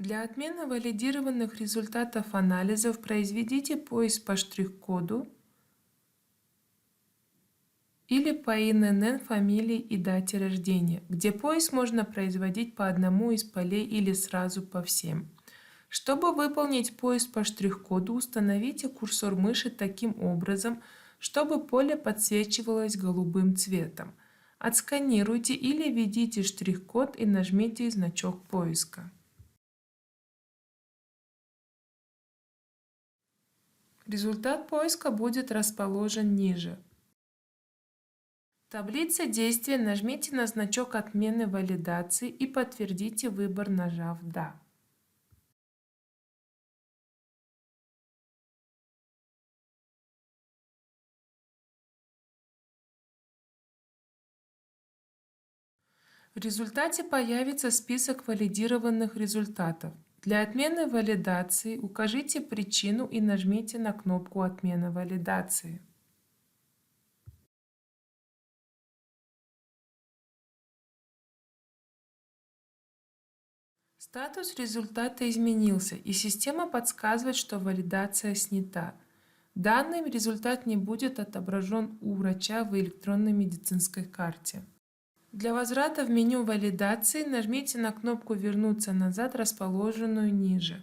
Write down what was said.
Для отмены валидированных результатов анализов произведите поиск по штрих-коду или по ИНН фамилии и дате рождения, где поиск можно производить по одному из полей или сразу по всем. Чтобы выполнить поиск по штрих-коду, установите курсор мыши таким образом, чтобы поле подсвечивалось голубым цветом. Отсканируйте или введите штрих-код и нажмите значок поиска. Результат поиска будет расположен ниже. В таблице действия нажмите на значок отмены валидации и подтвердите выбор, нажав «Да». В результате появится список валидированных результатов. Для отмены валидации укажите причину и нажмите на кнопку «Отмена валидации». Статус результата изменился, и система подсказывает, что валидация снята. Данный результат не будет отображен у врача в электронной медицинской карте. Для возврата в меню валидации нажмите на кнопку «Вернуться назад», расположенную ниже.